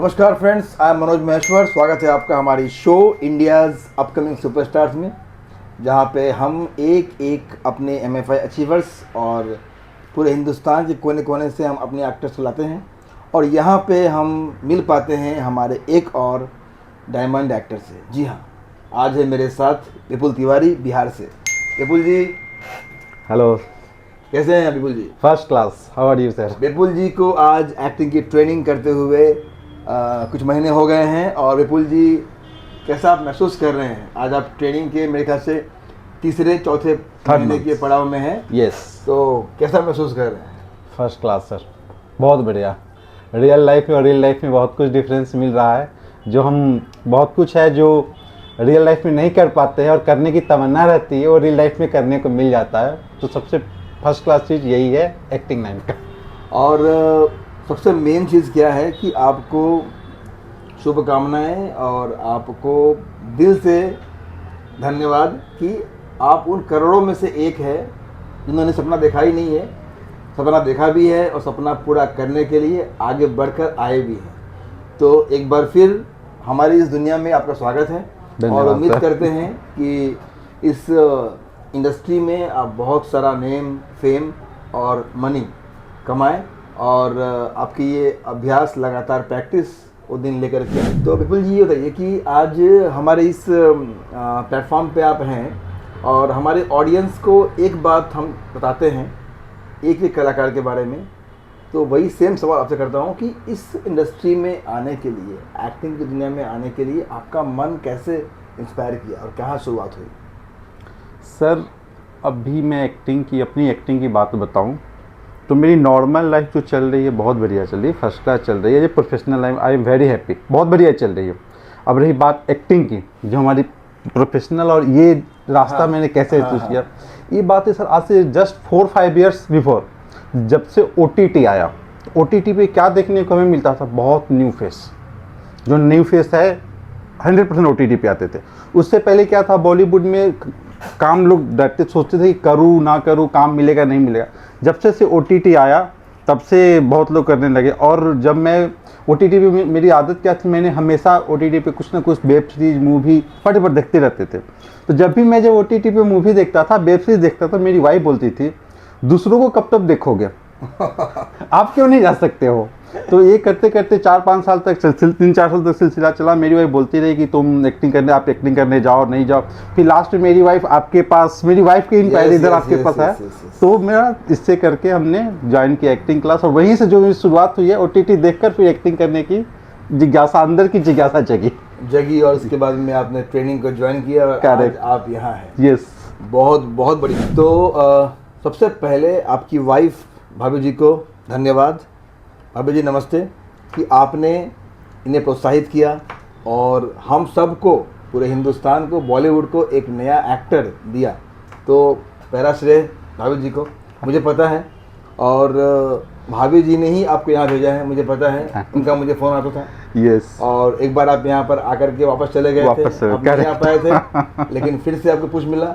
नमस्कार friends, I am Manoj Maheshwar. स्वागत है आपका हमारी शो इंडियाज़ अपकमिंग सुपरस्टार्स में, जहां पे हम एक एक अपने MFI अचीवर्स और पूरे हिंदुस्तान के कोने कोने से हम अपने एक्टर्स को लाते हैं और यहां पे हम मिल पाते हैं हमारे एक और डायमंड एक्टर से। जी हाँ, आज है मेरे साथ विपुल तिवारी बिहार से। विपुल जी हेलो, कैसे हैं Vipul ji? First class, how are you sir? Vipul ji को आज एक्टिंग की ट्रेनिंग करते हुए कुछ महीने हो गए हैं और विपुल जी कैसा आप महसूस कर रहे हैं? आज आप ट्रेनिंग के मेरे ख्याल से तीसरे चौथे महीने के पड़ाव में हैं। यस। तो कैसा महसूस कर रहे हैं? फर्स्ट क्लास सर, बहुत बढ़िया। रियल लाइफ में और रियल लाइफ में बहुत कुछ डिफरेंस मिल रहा है। जो हम बहुत कुछ है जो रियल लाइफ में नहीं कर पाते हैं और करने की तमन्ना रहती है वो रियल लाइफ में करने को मिल जाता है। तो सबसे फर्स्ट क्लास चीज़ यही है एक्टिंग लाइन का। और सबसे मेन चीज़ क्या है कि आपको शुभकामनाएं और आपको दिल से धन्यवाद कि आप उन करोड़ों में से एक है जिन्होंने सपना देखा ही नहीं है, सपना देखा भी है और सपना पूरा करने के लिए आगे बढ़कर आए भी हैं। तो एक बार फिर हमारी इस दुनिया में आपका स्वागत है और उम्मीद करते हैं कि इस इंडस्ट्री में आप बहुत सारा नेम, फेम और मनी कमाएं और आपकी ये अभ्यास लगातार प्रैक्टिस वो दिन लेकर के। तो विपुल जी ये बताइए कि आज हमारे इस प्लेटफॉर्म पे आप हैं और हमारे ऑडियंस को एक बात हम बताते हैं एक एक कलाकार के बारे में, तो वही सेम सवाल आपसे करता हूँ कि इस इंडस्ट्री में आने के लिए, एक्टिंग की दुनिया में आने के लिए आपका मन कैसे इंस्पायर किया और कहाँ शुरुआत हुई? सर, अभी मैं अपनी एक्टिंग की बात बताऊं तो मेरी नॉर्मल लाइफ जो चल रही है बहुत बढ़िया चल रही है, फर्स्ट क्लास चल रही है। ये professional life I am very happy, बहुत बढ़िया चल रही है। अब रही बात एक्टिंग की, जो हमारी प्रोफेशनल और ये रास्ता मैंने कैसे चूज किया, ये बात है सर आज से जस्ट 4-5 ईयर्स बिफोर, जब से OTT आया। OTT पे क्या देखने को हमें मिलता था? बहुत न्यू फेस, जो न्यू फेस है 100% OTT पे आते थे। उससे पहले क्या था, बॉलीवुड में काम लोग डरते सोचते थे कि करूँ ना करूँ, काम मिलेगा नहीं मिलेगा। जब से OTT आया तब से बहुत लोग करने लगे। और जब मैं OTT पे, मेरी आदत क्या थी, मैंने हमेशा OTT पे कुछ ना कुछ वेब सीरीज, मूवी फटाफट देखते रहते थे। तो जब भी मैं OTT पे मूवी देखता था, वेब सीरीज देखता था, मेरी वाइफ बोलती थी दूसरों को कब तक देखोगे आप क्यों नहीं जा सकते हो? तो ये करते करते 4-5 साल तक 3-4 साल तक सिलसिला चला। मेरी वाइफ बोलती रही कि तुम एक्टिंग करने, आप एक्टिंग करने जाओ नहीं जाओ। फिर लास्ट में मेरी वाइफ आपके पास, मेरी वाइफ की इंक्वायरी इधर आपके पास है। तो मेरा इससे करके हमने ज्वाइन किया एक्टिंग क्लास और वहीं से जो मेरी शुरुआत हुई है OTT देखकर फिर एक्टिंग करने की जिज्ञासा, अंदर की जिज्ञासा जगी और उसके बाद में आपने ट्रेनिंग को ज्वाइन किया और आज आप यहाँ हैं। यस, बहुत बहुत बढ़िया। तो सबसे पहले आपकी वाइफ भाभी जी को धन्यवाद। भाभी जी नमस्ते कि आपने इन्हें प्रोत्साहित किया और हम सबको, पूरे हिंदुस्तान को, बॉलीवुड को एक नया एक्टर दिया। तो पहला श्रेय भाभी जी को मुझे पता है और भाभी जी ने ही आपको यहाँ भेजा है, मुझे पता है। उनका मुझे फ़ोन आता था। यस। और एक बार आप यहाँ पर आकर के वापस चले गए थे, आप नहीं आ पाए थे लेकिन फिर से आपको पुश मिला।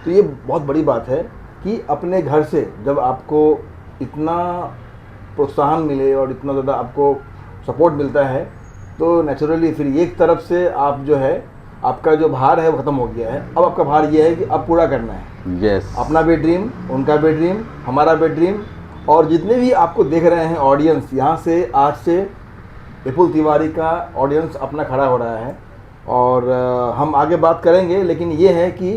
तो ये बहुत बड़ी बात है कि अपने घर से जब आपको इतना प्रोत्साहन मिले और इतना ज़्यादा आपको सपोर्ट मिलता है तो नेचुरली फिर एक तरफ से आप जो है, आपका जो भार है वो ख़त्म हो गया है। अब आपका भार ये है कि अब पूरा करना है। यस। अपना भी ड्रीम, उनका भी ड्रीम, हमारा भी ड्रीम, और जितने भी आपको देख रहे हैं ऑडियंस, यहाँ से आज से विपुल तिवारी का ऑडियंस अपना खड़ा हो रहा है। और हम आगे बात करेंगे, लेकिन ये है कि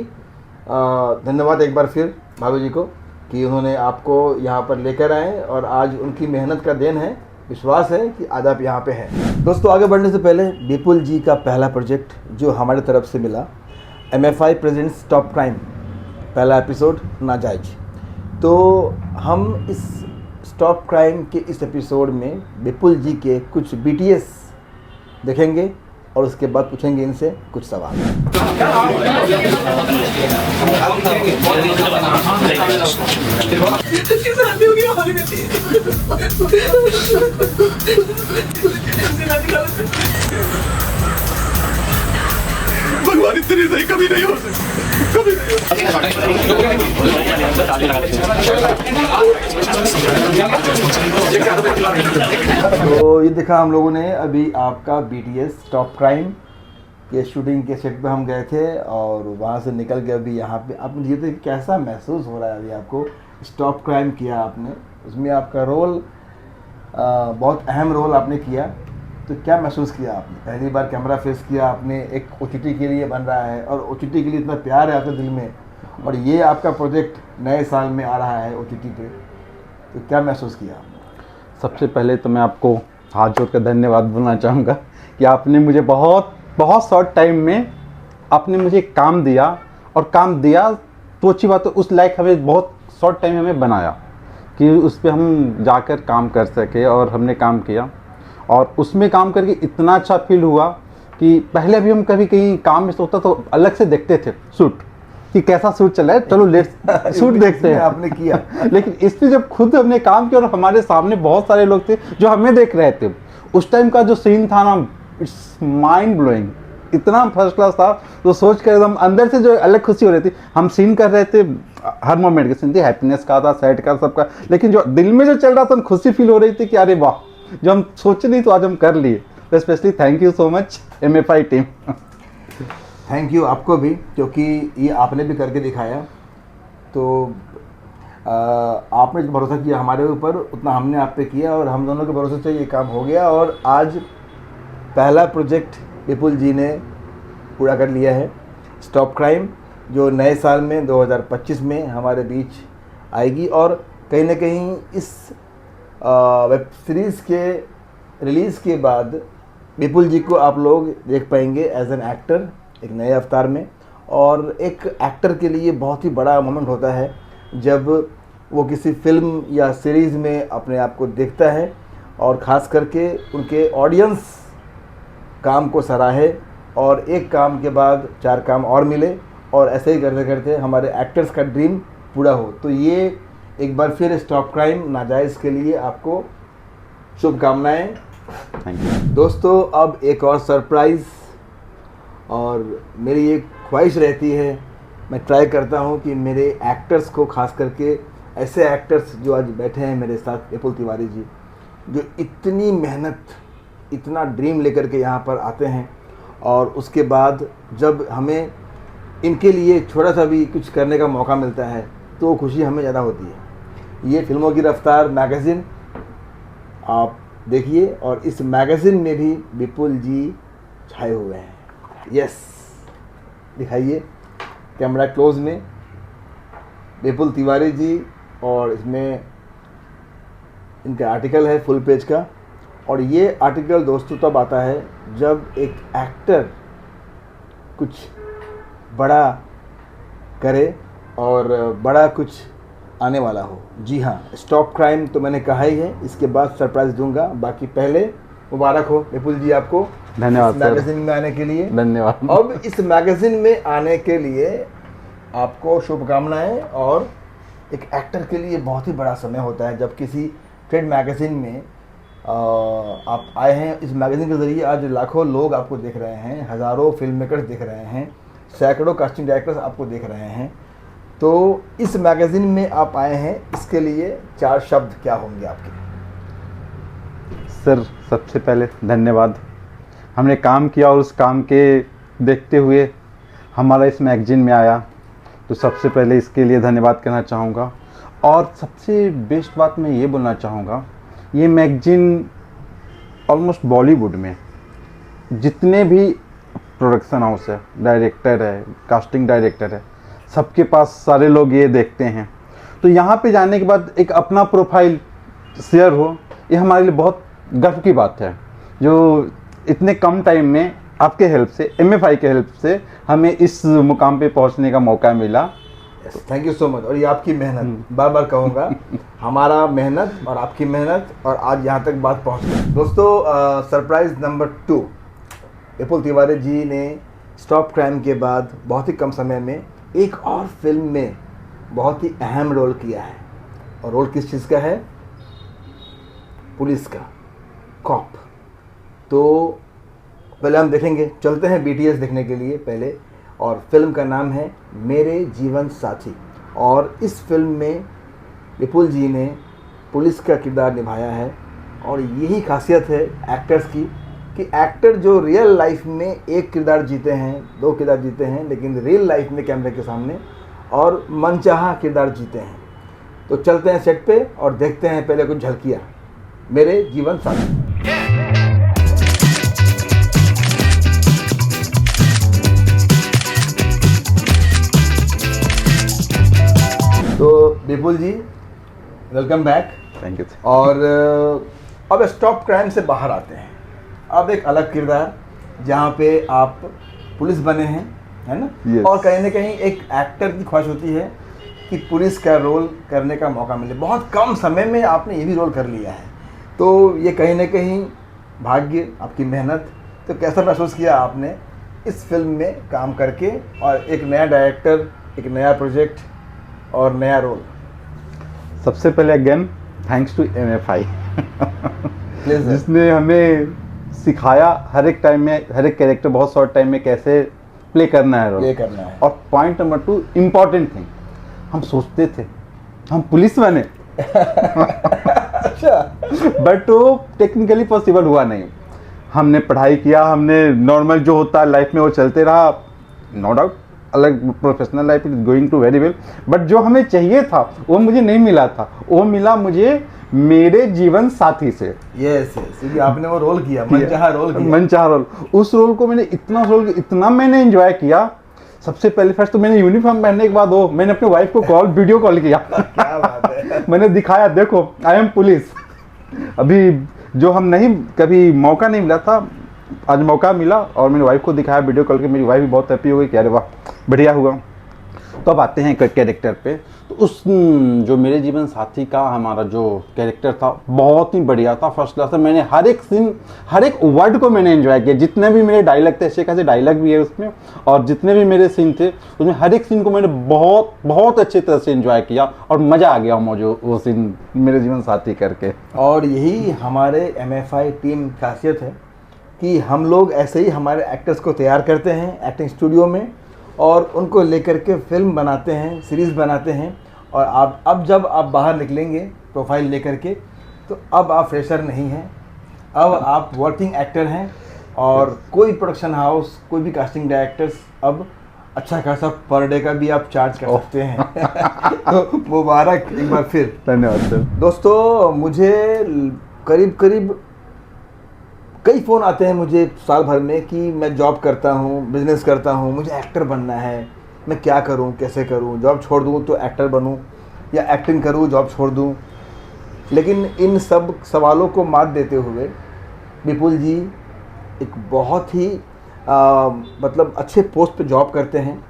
धन्यवाद एक बार फिर भाभी जी को कि उन्होंने आपको यहाँ पर लेकर आए और आज उनकी मेहनत का देन है, विश्वास है कि आज आप यहाँ पे हैं। दोस्तों, आगे बढ़ने से पहले विपुल जी का पहला प्रोजेक्ट जो हमारे तरफ से मिला, MFI प्रेजेंट्स टॉप क्राइम, पहला एपिसोड नाजायज। तो हम इस टॉप क्राइम के इस एपिसोड में विपुल जी के कुछ BTS देखेंगे और उसके बाद पूछेंगे इनसे कुछ सवाल। भगवान इतनी सही कभी नहीं हो सकती, कभी नहीं। तो ये देखा हम लोगों ने अभी आपका BTS स्टॉप क्राइम के शूटिंग के सेट पे हम गए थे और वहाँ से निकल के अभी यहाँ पे आप मुझे तो कैसा महसूस हो रहा है अभी आपको? स्टॉप क्राइम किया आपने, उसमें आपका रोल बहुत अहम रोल आपने किया, तो क्या महसूस किया आपने? पहली बार कैमरा फेस किया आपने, एक OTT के लिए बन रहा है और OTT के लिए इतना प्यार है आपके दिल में, और ये आपका प्रोजेक्ट नए साल में आ रहा है OTT पे, तो क्या महसूस किया आपने? सबसे पहले तो मैं आपको हाथ जोड़कर धन्यवाद बोलना चाहूँगा कि आपने मुझे बहुत बहुत शॉर्ट टाइम में आपने मुझे काम दिया, और काम दिया तो अच्छी बात है, उस लायक हमें बहुत शॉर्ट टाइम हमें बनाया कि उस पर हम जाकर काम कर सके, और हमने काम किया और उसमें काम करके इतना अच्छा फील हुआ कि पहले भी हम कभी कहीं काम में होता तो अलग से देखते थे शूट कि कैसा शूट चला है, चलो लेट्स शूट देखते हैं, आपने किया। लेकिन इस पे जब खुद हमने काम किया और हमारे सामने बहुत सारे लोग थे जो हमें देख रहे थे, उस टाइम का जो सीन था ना, इट्स माइंड ब्लोइंग, इतना फर्स्ट क्लास था, तो सोच कर एकदम अंदर से जो अलग खुशी हो रही थी। हम सीन कर रहे थे, हर मोमेंट के सीन थी, हैप्पीनेस का था, सैड का, सबका, लेकिन जो दिल में जो चल रहा था खुशी फील हो रही थी कि अरे वाह, जो हम सोचे नहीं तो आज हम कर लिए। तो specially thank you so much MFI team. Thank you आपको भी, क्योंकि ये आपने भी करके दिखाया, तो आपने जो भरोसा किया हमारे ऊपर, उतना हमने आप पे किया, और हम दोनों के भरोसे से ये काम हो गया, और आज पहला प्रोजेक्ट विपुल जी ने पूरा कर लिया है, स्टॉप क्राइम, जो नए साल में 2025 में हमारे बीच आएगी। और कहीं ना कहीं इस वेब सीरीज़ के रिलीज़ के बाद विपुल जी को आप लोग देख पाएंगे एज एन एक्टर एक नए अवतार में। और एक एक्टर के लिए बहुत ही बड़ा मोमेंट होता है जब वो किसी फिल्म या सीरीज़ में अपने आप को देखता है, और ख़ास करके उनके ऑडियंस काम को सराहे, और एक काम के बाद 4 काम और मिले, और ऐसे ही करते करते हमारे एक्टर्स का ड्रीम पूरा हो। तो ये एक बार फिर स्टॉप क्राइम नाजायज़ के लिए आपको शुभकामनाएं। थैंक यू दोस्तों, अब एक और सरप्राइज़, और मेरी एक ख्वाहिश रहती है, मैं ट्राई करता हूँ कि मेरे एक्टर्स को, खास करके ऐसे एक्टर्स जो आज बैठे हैं मेरे साथ, विपुल तिवारी जी, जो इतनी मेहनत, इतना ड्रीम लेकर के यहाँ पर आते हैं, और उसके बाद जब हमें इनके लिए छोटा सा भी कुछ करने का मौका मिलता है तो वो खुशी हमें ज़्यादा होती है। ये फिल्मों की रफ्तार मैगज़ीन आप देखिए, और इस मैगज़ीन में भी विपुल जी छाए हुए हैं। यस, दिखाइए कैमरा क्लोज में, विपुल तिवारी जी, और इसमें इनका आर्टिकल है फुल पेज का। और ये आर्टिकल दोस्तों तब आता है जब एक एक्टर कुछ बड़ा करे और बड़ा कुछ आने वाला हो। जी हाँ, स्टॉप क्राइम तो मैंने कहा ही है, इसके बाद सरप्राइज़ दूंगा। बाकी पहले मुबारक हो विपुल जी आपको धन्यवाद इस सर। मैगज़ीन में आने के लिए। धन्यवाद। अब इस मैगज़ीन में आने के लिए आपको शुभकामनाएं। और एक एक्टर के लिए बहुत ही बड़ा समय होता है जब किसी ट्रेड मैगज़ीन में आप आए हैं। इस मैगज़ीन के ज़रिए आज लाखों लोग आपको देख रहे हैं, हज़ारों फिल्म मेकर्स देख रहे हैं, सैकड़ों कास्टिंग डायरेक्टर्स आपको देख रहे हैं। तो इस मैगज़ीन में आप आए हैं, इसके लिए 4 शब्द क्या होंगे आपके? सर, सबसे पहले धन्यवाद। हमने काम किया और उस काम के देखते हुए हमारा इस मैगज़ीन में आया, तो सबसे पहले इसके लिए धन्यवाद कहना चाहूँगा। और सबसे बेस्ट बात मैं ये बोलना चाहूँगा, ये मैगज़ीन ऑलमोस्ट बॉलीवुड में जितने भी प्रोडक्शन हाउस है, डायरेक्टर है, कास्टिंग डायरेक्टर है, सबके पास सारे लोग ये देखते हैं। तो यहाँ पे जाने के बाद एक अपना प्रोफाइल शेयर हो, ये हमारे लिए बहुत गर्व की बात है, जो इतने कम टाइम में आपके हेल्प से, MFI के हेल्प से हमें इस मुकाम पे पहुँचने का मौका मिला। Thank you so much. और ये आपकी मेहनत, बार बार कहूँगा, हमारा मेहनत और आपकी मेहनत, और आज यहाँ तक बात पहुँच गई। दोस्तों, सरप्राइज़ नंबर 2, विपुल तिवारी जी ने स्टॉप क्राइम के बाद बहुत ही कम समय में एक और फिल्म में बहुत ही अहम रोल किया है। और रोल किस चीज़ का है? पुलिस का, कॉप। तो पहले हम देखेंगे, चलते हैं BTS देखने के लिए पहले। और फिल्म का नाम है मेरे जीवन साथी। और इस फिल्म में विपुल जी ने पुलिस का किरदार निभाया है। और यही खासियत है एक्टर्स की कि एक्टर जो रियल लाइफ में एक किरदार जीते हैं, 2 किरदार जीते हैं, लेकिन रियल लाइफ में कैमरे के सामने और मनचाहा किरदार जीते हैं। तो चलते हैं सेट पे और देखते हैं पहले कुछ झलकियाँ मेरे जीवन साथी। तो विपुल जी वेलकम बैक। Thank you. और अब स्टॉप क्राइम से बाहर आते हैं। अब एक अलग किरदार जहाँ पे आप पुलिस बने हैं, है ना? Yes. और कहीं ना कहीं एक एक्टर की ख्वाहिश होती है कि पुलिस का रोल करने का मौका मिले। बहुत कम समय में आपने ये भी रोल कर लिया है, तो ये कहीं ना कहीं भाग्य, आपकी मेहनत। तो कैसा महसूस किया आपने इस फिल्म में काम करके, और एक नया डायरेक्टर, एक नया प्रोजेक्ट और नया रोल? सबसे पहले again thanks to MFI Pleasure. जिसने हमें सिखाया हर एक टाइम में, हर एक कैरेक्टर बहुत शॉर्ट टाइम में कैसे प्ले करना है रोल। प्ले करना है। और पॉइंट नंबर 2 इम्पॉर्टेंट थिंग, हम सोचते थे हम पुलिस बने अच्छा। बट वो टेक्निकली पॉसिबल हुआ नहीं। हमने पढ़ाई किया, हमने नॉर्मल जो होता है लाइफ में वो चलते रहा, नो डाउट अलग professional life is going to very well, but जो हमें चाहिए था वो मुझे नहीं मिला था, वो मिला मुझे मेरे जीवन साथी से। यस क्योंकि आपने वो रोल किया, मनचाहा रोल किया। मनचाहा रोल, उस रोल को मैंने इतना मैंने एंजॉय किया। सबसे पहले फर्स्ट तो मैंने यूनिफॉर्म पहनने के बाद मैंने अपने वाइफ को वीडियो कॉल किया क्या बात है। मैंने दिखाया, देखो आई एम पुलिस। अभी जो हम नहीं कभी मौका नहीं मिला था, आज मौका मिला और मेरी वाइफ को दिखाया वीडियो कॉल के। मेरी वाइफ भी बहुत हैप्पी हो गई कि अरे वाह बढ़िया हुआ। तो अब आते हैं कैरेक्टर पे। तो उस जो मेरे जीवन साथी का हमारा जो कैरेक्टर था बहुत ही बढ़िया था, फर्स्ट क्लास था। मैंने हर एक सीन, हर एक वर्ड को मैंने एंजॉय किया। जितने भी मेरे डायलॉग थे, अच्छे खासे डायलॉग भी है उसमें, और जितने भी मेरे सीन थे उसमें हर एक सीन को मैंने बहुत बहुत अच्छे तरह से एंजॉय किया और मज़ा आ गया मुझे वो सीन मेरे जीवन साथी करके। और यही हमारे MFI टीम की खासियत है कि हम लोग ऐसे ही हमारे एक्टर्स को तैयार करते हैं एक्टिंग स्टूडियो में, और उनको लेकर के फिल्म बनाते हैं, सीरीज़ बनाते हैं। और आप अब जब आप बाहर निकलेंगे प्रोफाइल लेकर के, तो अब आप फ्रेशर नहीं हैं, अब आप वर्किंग एक्टर हैं। और कोई प्रोडक्शन हाउस, कोई भी कास्टिंग डायरेक्टर्स अब अच्छा खासा पर डे का भी आप चार्ज कर सकते हैं। तो मुबारक एक बार फिर। धन्यवाद सर। दोस्तों, मुझे करीब कई फ़ोन आते हैं मुझे साल भर में कि मैं जॉब करता हूँ, बिज़नेस करता हूँ, मुझे एक्टर बनना है, मैं क्या करूँ, कैसे करूँ, जॉब छोड़ दूँ तो एक्टर बनूँ या एक्टिंग करूँ जॉब छोड़ दूँ। लेकिन इन सब सवालों को मात देते हुए विपुल जी एक बहुत ही मतलब अच्छे पोस्ट पे जॉब करते हैं,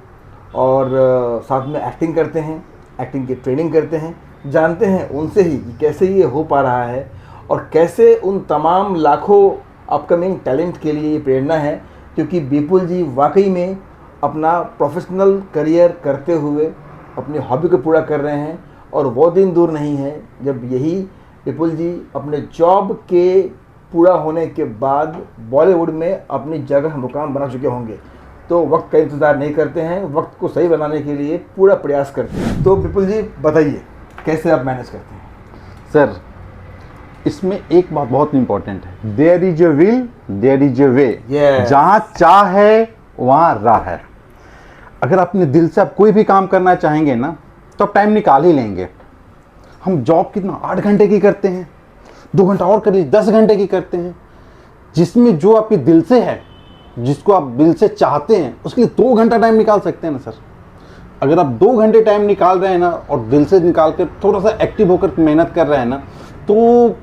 और साथ में एक्टिंग करते हैं, एक्टिंग की ट्रेनिंग करते हैं, जानते हैं उनसे ही कि कैसे ये हो पा रहा है और कैसे उन तमाम लाखों अपकमिंग टैलेंट के लिए ये प्रेरणा है। क्योंकि विपुल जी वाकई में अपना प्रोफेशनल करियर करते हुए अपनी हॉबी को पूरा कर रहे हैं, और वो दिन दूर नहीं है जब यही विपुल जी अपने जॉब के पूरा होने के बाद बॉलीवुड में अपनी जगह मुकाम बना चुके होंगे। तो वक्त का इंतज़ार नहीं करते हैं, वक्त को सही बनाने के लिए पूरा प्रयास करते हैं। तो विपुल जी बताइए कैसे आप मैनेज करते हैं? सर इसमें एक बात बहुत इंपॉर्टेंट है, there is a will there is a way. जहाँ चाह है वहाँ राह है। अगर अपने दिल से आप कोई भी काम करना चाहेंगे ना तो आप टाइम निकाल ही लेंगे। हम जॉब कितना 8 घंटे की करते हैं, 2 घंटा और कर लीजिए 10 घंटे की करते हैं। जिसमें जो आपके दिल से है, जिसको आप दिल से चाहते हैं, उसके लिए 2 घंटा टाइम निकाल सकते हैं ना सर। अगर आप 2 घंटे टाइम निकाल रहे हैं ना और दिल से निकाल कर थोड़ा सा एक्टिव होकर मेहनत कर रहे हैं ना, तो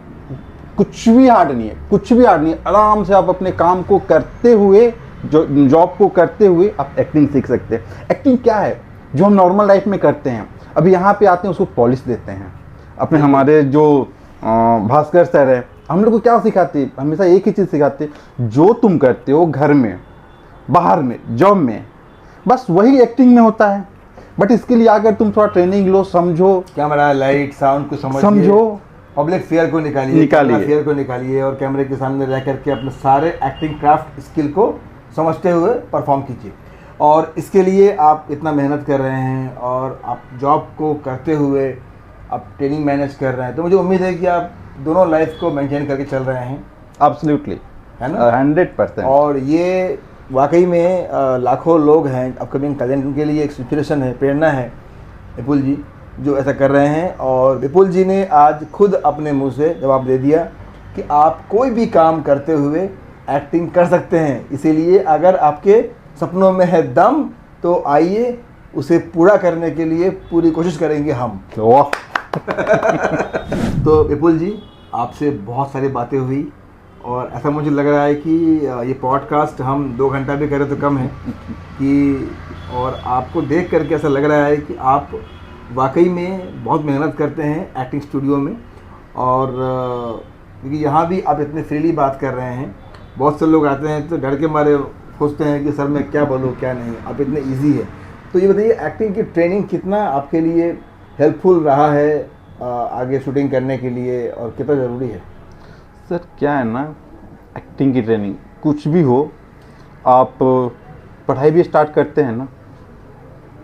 कुछ भी हार्ड नहीं है, कुछ भी हार्ड नहीं है। आराम से आप अपने काम को करते हुए, जो जॉब को करते हुए आप एक्टिंग सीख सकते हैं। एक्टिंग क्या है जो हम नॉर्मल लाइफ में करते हैं, अभी यहाँ पे आते हैं उसको पॉलिश देते हैं। अपने हमारे जो भास्कर सर है, हम लोग को क्या सिखाते हैं, हमेशा एक ही चीज़ सिखाते हैं, जो तुम करते हो घर में, बाहर में, जॉब में, बस वही एक्टिंग में होता है। बट इसके लिए अगर तुम थोड़ा ट्रेनिंग लो, समझो, कैमरा, लाइट, साउंड को समझो, पब्लिक फेयर को निकालिए, फेयर को निकालिए, और कैमरे के सामने रह करके अपने सारे एक्टिंग क्राफ्ट स्किल को समझते हुए परफॉर्म कीजिए। और इसके लिए आप इतना मेहनत कर रहे हैं और आप जॉब को करते हुए आप ट्रेनिंग मैनेज कर रहे हैं, तो मुझे उम्मीद है कि आप दोनों लाइफ को मेंटेन करके चल रहे हैं, एब्सोल्युटली, है ना? 100%। और ये वाकई में लाखों लोग हैं अपकमिंग टैलेंट, उनके लिए एक इंस्पिरेशन है, प्रेरणा है विपुल जी जो ऐसा कर रहे हैं। और विपुल जी ने आज खुद अपने मुंह से जवाब दे दिया कि आप कोई भी काम करते हुए एक्टिंग कर सकते हैं, इसीलिए अगर आपके सपनों में है दम तो आइए, उसे पूरा करने के लिए पूरी कोशिश करेंगे हम। वाह। तो विपुल जी, आपसे बहुत सारी बातें हुई और ऐसा मुझे लग रहा है कि ये पॉडकास्ट हम 2 घंटा भी करें तो कम है कि, और आपको देख करके ऐसा लग रहा है कि आप वाकई में बहुत मेहनत करते हैं एक्टिंग स्टूडियो में। और क्योंकि यहाँ भी आप इतने फ्रीली बात कर रहे हैं, बहुत से लोग आते हैं तो डर के मारे सोचते हैं कि सर मैं क्या बोलूँ क्या नहीं, आप इतने ईजी है। तो ये बताइए एक्टिंग की ट्रेनिंग कितना आपके लिए हेल्पफुल रहा है आगे शूटिंग करने के लिए, और कितना ज़रूरी है? सर क्या है ना, एक्टिंग की ट्रेनिंग कुछ भी हो, आप पढ़ाई भी स्टार्ट करते हैं ना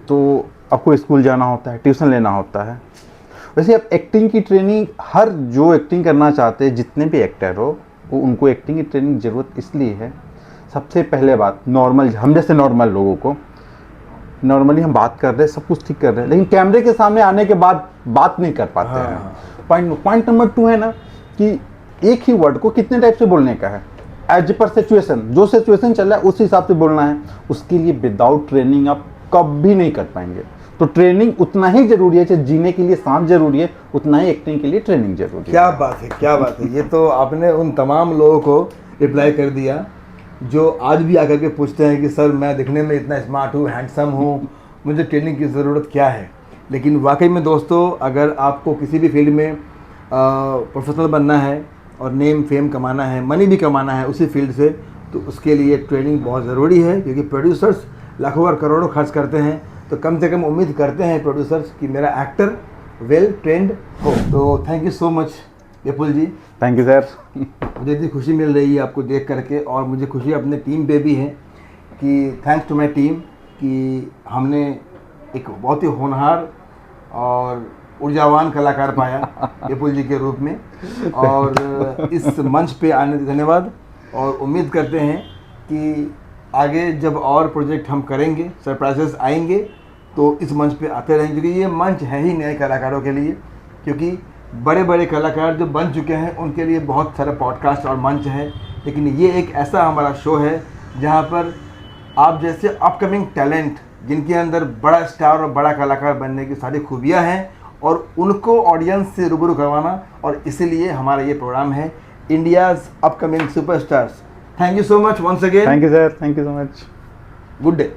तो आपको स्कूल जाना होता है, ट्यूशन लेना होता है। वैसे आप एक्टिंग की ट्रेनिंग, हर जो एक्टिंग करना चाहते हैं जितने भी एक्टर हो वो उनको एक्टिंग की ट्रेनिंग ज़रूरत इसलिए है। सबसे पहले बात, नॉर्मल हम जैसे नॉर्मल लोगों को, नॉर्मली हम बात कर रहे हैं, सब कुछ ठीक कर रहे हैं, लेकिन कैमरे के सामने आने के बाद बात नहीं कर पाते हैं। पॉइंट नंबर 2 है ना कि एक ही वर्ड को कितने टाइप से बोलने का है, एज पर सिचुएशन, जो सिचुएशन चल रहा है उस हिसाब से बोलना है। उसके लिए विदाउट ट्रेनिंग आप कभी नहीं कर पाएंगे। तो ट्रेनिंग उतना ही जरूरी है, चाहे जीने के लिए सांस जरूरी है, उतना ही एक्टिंग के लिए ट्रेनिंग जरूरी है। क्या बात है, क्या बात है। ये तो आपने उन तमाम लोगों को रिप्लाई कर दिया जो आज भी आकर के पूछते हैं कि सर मैं दिखने में इतना स्मार्ट हूँ, हैंडसम हूँ, मुझे ट्रेनिंग की ज़रूरत क्या है। लेकिन वाकई में दोस्तों, अगर आपको किसी भी फील्ड में प्रोफेशनल बनना है और नेम फेम कमाना है, मनी भी कमाना है उसी फील्ड से, तो उसके लिए ट्रेनिंग बहुत ज़रूरी है। क्योंकि प्रोड्यूसर्स लाखों और करोड़ों खर्च करते हैं, तो कम से कम उम्मीद करते हैं प्रोड्यूसर्स कि मेरा एक्टर वेल ट्रेंड हो। तो thank you so much Vipul ji. Thank you sir. मुझे इतनी खुशी मिल रही है आपको देख करके, और मुझे खुशी अपने टीम पे भी है कि थैंक्स टू माय टीम कि हमने एक बहुत ही होनहार और ऊर्जावान कलाकार पाया विपुल जी के रूप में। और इस मंच पे आने के धन्यवाद, और उम्मीद करते हैं कि आगे जब और प्रोजेक्ट हम करेंगे, सरप्राइजेस आएंगे तो इस मंच पे आते रहेंगे, क्योंकि ये मंच है ही नए कलाकारों के लिए। क्योंकि बड़े बड़े कलाकार जो बन चुके हैं उनके लिए बहुत सारे पॉडकास्ट और मंच हैं, लेकिन ये एक ऐसा हमारा शो है जहाँ पर आप जैसे अपकमिंग टैलेंट जिनके अंदर बड़ा स्टार और बड़ा कलाकार बनने की सारी खूबियाँ हैं, और उनको ऑडियंस से रूबरू करवाना, और इसीलिए हमारा ये प्रोग्राम है India's upcoming superstars. Thank you so much once again. Thank you sir, thank you so much. Good day.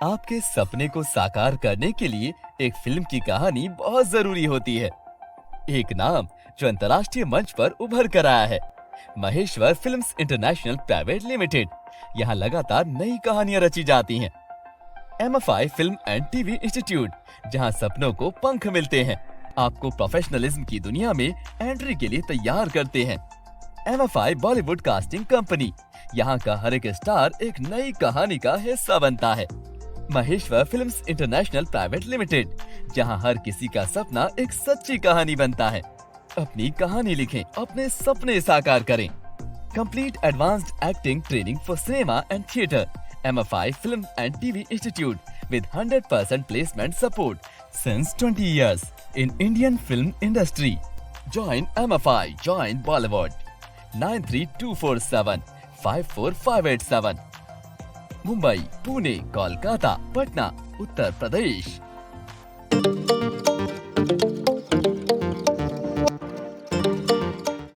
आपके सपने को साकार करने के लिए एक फिल्म की कहानी बहुत जरूरी होती है। एक नाम जो अंतर्राष्ट्रीय मंच पर उभर कर आया है, Maheshwar films international private limited. यहाँ लगातार नई कहानियां रची जाती हैं। MFI film and TV institute, जहाँ सपनों को पंख मिलते हैं, आपको प्रोफेशनलिज्म की दुनिया में एंट्री के लिए तैयार करते हैं। MFI बॉलीवुड कास्टिंग कंपनी, यहाँ का हर एक स्टार एक नई कहानी का हिस्सा बनता है। Maheshwar films international private limited, जहां हर किसी का सपना एक सच्ची कहानी बनता है। अपनी कहानी लिखें, अपने सपने साकार करें। Complete advanced acting training for cinema and theatre. MFI Film and TV Institute with 100% placement support since 20 years in Indian film industry. Join MFI, join Bollywood. 93247 54587. Mumbai, Pune, Kolkata, Patna, Uttar Pradesh.